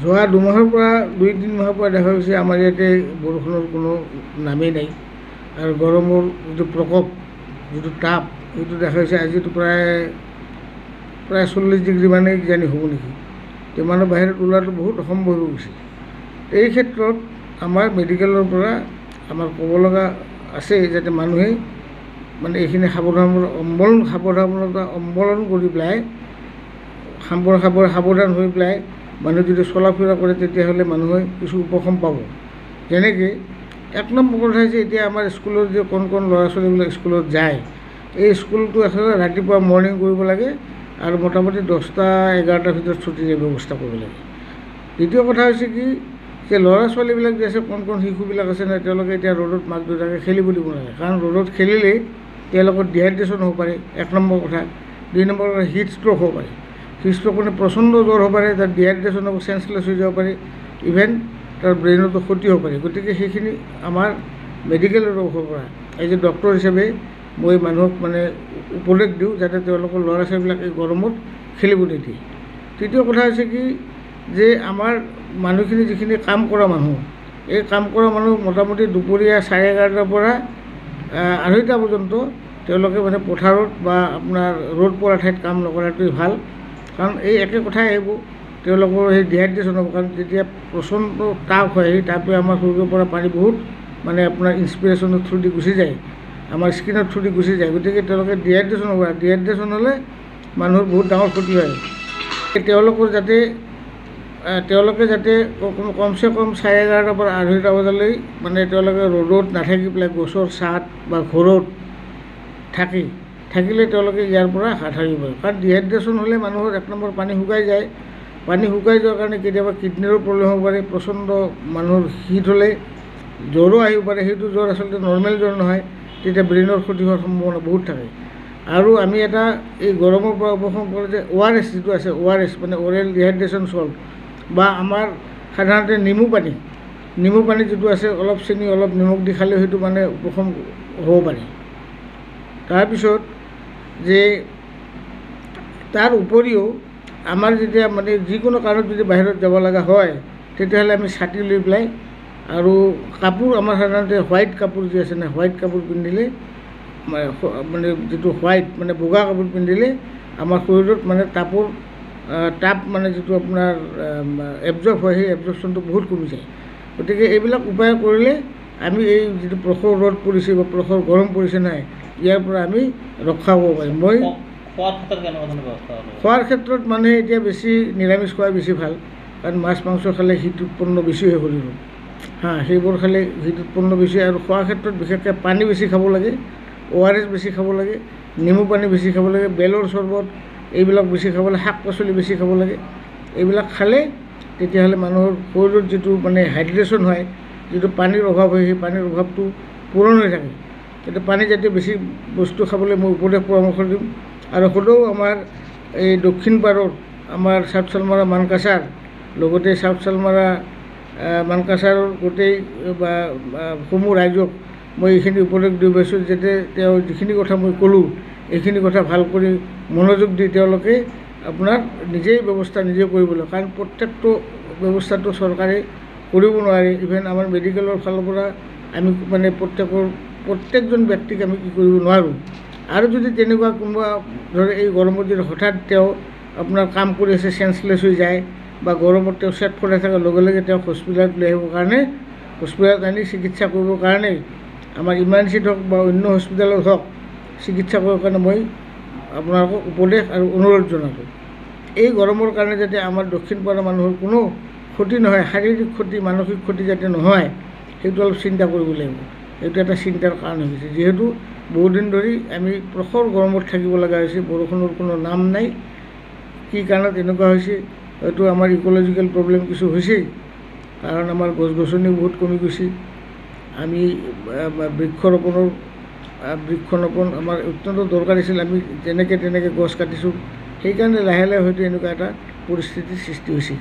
যোৱা দুমাহৰ পৰা 2-3 মাহৰ পৰা দেখা গৈছে আমাৰ ইয়াতে বৰষুণৰ কোনো নামেই নাই আৰু গৰমৰ যিটো প্ৰকোপ যিটো তাপ সেইটো দেখা গৈছে আজিতো প্ৰায় 40 ডিগ্ৰী মানে কিজানি হ'ব নেকি তো মানুহ বাহিৰত ওলোৱাটো বহুত অসম্ভৱ হৈ গৈছে এই ক্ষেত্ৰত আমাৰ মেডিকেলৰ পৰা আমাৰ ক'ব লগা আছে যাতে মানুহে মানে এইখিনি সাৱধানতা অৱলম্বন কৰি পেলাই সাৱধান হৈ পেলাই মানুহ যদি চলা ফুৰা কৰে তেতিয়াহ'লে মানুহে কিছু উপশম পাব যেনেকৈ 1 নম্বৰ কথা হৈছে এতিয়া আমাৰ স্কুলৰ যে কোন ল'ৰা ছোৱালীবিলাক স্কুলত যায় এই স্কুলটো আচলতে ৰাতিপুৱা মৰ্ণিং কৰিব লাগে আৰু মোটামুটি 10টা-11টাৰ ভিতৰত ছুটিৰ ব্যৱস্থা কৰিব লাগে দ্বিতীয় কথা হৈছে কি যে ল'ৰা ছোৱালীবিলাক যে আছে কোন শিশুবিলাক আছে না তেওঁলোকে এতিয়া ৰ'দত মাক দেউতাকে খেলিব দিব নালাগে কাৰণ ৰ'দত খেলিলেই তেওঁলোকৰ ডিহাইড্ৰেশ্যন হ'ব পাৰে 1 নম্বৰ কথা 2 নম্বৰ কথা হিট ষ্ট্ৰ'ক হ'ব পাৰে হিট ষ্ট্ৰ'ক মানে প্ৰচণ্ড জ্বৰ হ'ব পাৰে তাৰ ডিহাইড্ৰেশ্যন হ'ব চেঞ্চলেছ হৈ যাব পাৰে ইভেন তাৰ ব্ৰেইনতো ক্ষতি হ'ব পাৰে গতিকে সেইখিনি আমাৰ মেডিকেলৰ তৰফৰ পৰা এজ এ ডক্টৰ হিচাপে মই মানুহক মানে উপদেশ দিওঁ যাতে তেওঁলোকৰ ল'ৰা ছোৱালীবিলাক এই গৰমত খেলিব নিদিয়ে তৃতীয় কথা হৈছে কি যে আমাৰ মানুহখিনি যিখিনি কাম কৰা মানুহ এই কাম কৰা মানুহ মোটামুটি দুপৰীয়া 11:30টাৰ পৰা 2:30টা পৰ্যন্ত তেওঁলোকে মানে পথাৰত বা আপোনাৰ ৰ'দ পৰা ঠাইত কাম নকৰাটোৱেই ভাল কাৰণ এই একে কথাই আহিব তেওঁলোকৰ সেই ডিহাইড্ৰেশ্যন হ'ব কাৰণ যেতিয়া প্ৰচণ্ড তাপ হয় সেই তাপে আমাৰ শৰীৰৰ পৰা পানী বহুত মানে আপোনাৰ ইনস্পিৰেশ্যনৰ থ্ৰুদি গুচি যায় আমাৰ স্কিনৰ থ্ৰুদি গুচি যায় গতিকে তেওঁলোকে ডিহাইড্ৰেশ্যন হ'ব ডিহাইড্ৰেশ্যন হ'লে মানুহৰ বহুত ডাঙৰ ক্ষতি হয় তেওঁলোকে যাতে কমচে কম 11:30টাৰ পৰা 2:30টা বজালৈ মানে তেওঁলোকে ৰ'দত নাথাকি পেলাই গছৰ ছাঁত বা ঘৰত থাকিলে তেওঁলোকে ইয়াৰ পৰা হাত সাৰিব কাৰণ ডিহাইড্ৰেশ্যন হ'লে মানুহৰ 1 নম্বৰ পানী শুকাই যায় পানী শুকাই যোৱাৰ কাৰণে কেতিয়াবা কিডনীৰো প্ৰব্লেম হ'ব পাৰে প্ৰচণ্ড মানুহৰ শীত হ'লে জ্বৰো আহিব পাৰে সেইটো জ্বৰ আচলতে নৰ্মেল জ্বৰ নহয় তেতিয়া ব্ৰেইনৰ ক্ষতি হোৱাৰ সম্ভাৱনা বহুত থাকে আৰু আমি এটা এই গৰমৰ পৰা উপশম কৰোঁ যে ORS যিটো আছে ORS মানে অৰেল ৰিহাইড্ৰেশ্যন চল্ট বা আমাৰ সাধাৰণতে নেমু পানী যিটো আছে অলপ চেনি অলপ নিমখ দি খালেও সেইটো মানে উপশম হ'ব পাৰে তাৰপিছত যে তাৰ উপৰিও আমাৰ যেতিয়া মানে যিকোনো কাৰণত যদি বাহিৰত যাব লগা হয় তেতিয়াহ'লে আমি ছাতি লৈ পেলাই আৰু কাপোৰ আমাৰ সাধাৰণতে হোৱাইট কাপোৰ যি আছে না হোৱাইট কাপোৰ পিন্ধিলে মানে যিটো হোৱাইট মানে বগা কাপোৰ পিন্ধিলে আমাৰ শৰীৰত মানে তাপ মানে যিটো আপোনাৰ এবজৰ্ব হয় সেই এবজৰ্বশ্যনটো বহুত কমি যায় গতিকে এইবিলাক উপায় কৰিলে আমি এই যিটো প্ৰখৰ ৰ'দ পৰিছে বা প্ৰখৰ গৰম পৰিছে নাই ইয়াৰ পৰা আমি ৰক্ষা পাব পাৰিম মই খোৱাৰ ক্ষেত্ৰত মানুহে এতিয়া বেছি নিৰামিষ খোৱা বেছি ভাল কাৰণ মাছ মাংস খালে শীত উৎপন্ন বেছি হৈ পৰিব সেইবোৰ খালে শীত উৎপন্ন বেছি আৰু খোৱাৰ ক্ষেত্ৰত বিশেষকৈ পানী বেছি খাব লাগে ORS বেছি খাব লাগে নেমু পানী বেছি খাব লাগে বেলৰ চৰ্বত এইবিলাক বেছি খাব লাগে শাক পাচলি বেছি খাব লাগে এইবিলাক খালে তেতিয়াহ'লে মানুহৰ শৰীৰত যিটো মানে হাইড্ৰেশ্যন হয় যিটো পানীৰ অভাৱ হয় সেই পানীৰ অভাৱটো পূৰণ হৈ থাকে কিন্তু পানী জাতীয় বেছি বস্তু খাবলৈ মই উপদেশ পৰামৰ্শ দিম আৰু হ'লেও আমাৰ এই দক্ষিণ পাৰত আমাৰ চাউথ চালমাৰা মানকাছাৰ লগতে চাউথ চালমাৰা মানকাছাৰৰ গোটেই বা সমূহ ৰাইজক মই এইখিনি উপদেশ দি পাইছোঁ যাতে তেওঁ যিখিনি কথা মই ক'লোঁ এইখিনি কথা ভাল কৰি মনোযোগ দি তেওঁলোকে আপোনাৰ নিজেই ব্যৱস্থা নিজে কৰিবলৈ কাৰণ প্ৰত্যেকটো ব্যৱস্থাটো চৰকাৰে কৰিব নোৱাৰে ইভেন আমাৰ মেডিকেলৰ ফালৰ পৰা আমি মানে প্ৰত্যেকজন ব্যক্তিক আমি কি কৰিব নোৱাৰোঁ আৰু যদি তেনেকুৱা কোনোবা ধৰক এই গৰমত যদি হঠাৎ তেওঁ আপোনাৰ কাম কৰি আছে চেঞ্চলেছ হৈ যায় বা গৰমত তেওঁ চেট ফৰাই থকাৰ লগে লগে তেওঁ হস্পিটেলত লৈ আহিবৰ কাৰণে হস্পিটেলত আনি চিকিৎসা কৰিবৰ কাৰণে আমাৰ ইমাৰ্জেঞ্চিত হওক বা অন্য হস্পিটেলত হওক চিকিৎসা কৰাৰ কাৰণে মই আপোনালোকক উপদেশ আৰু অনুৰোধ জনালোঁ এই গৰমৰ কাৰণে যাতে আমাৰ দক্ষিণ পাৰৰ মানুহৰ কোনো ক্ষতি নহয় শাৰীৰিক ক্ষতি মানসিক ক্ষতি যাতে নহয় সেইটো অলপ চিন্তা কৰিব লাগিব এইটো এটা চিন্তাৰ কাৰণ হৈছে যিহেতু বহুদিন ধৰি আমি প্ৰখৰ গৰমত থাকিব লগা হৈছে বৰষুণৰ কোনো নাম নাই কি কাৰণত এনেকুৱা হৈছে হয়তো আমাৰ ইক'লজিকেল প্ৰব্লেম কিছু হৈছেই কাৰণ আমাৰ গছ গছনি বহুত কমি গৈছে আমি বৃক্ষৰোপণ আমাৰ অত্যন্ত দৰকাৰ আছিল আমি যেনেকৈ গছ কাটিছোঁ সেইকাৰণে লাহে লাহে হয়তো এনেকুৱা এটা পৰিস্থিতিৰ সৃষ্টি হৈছে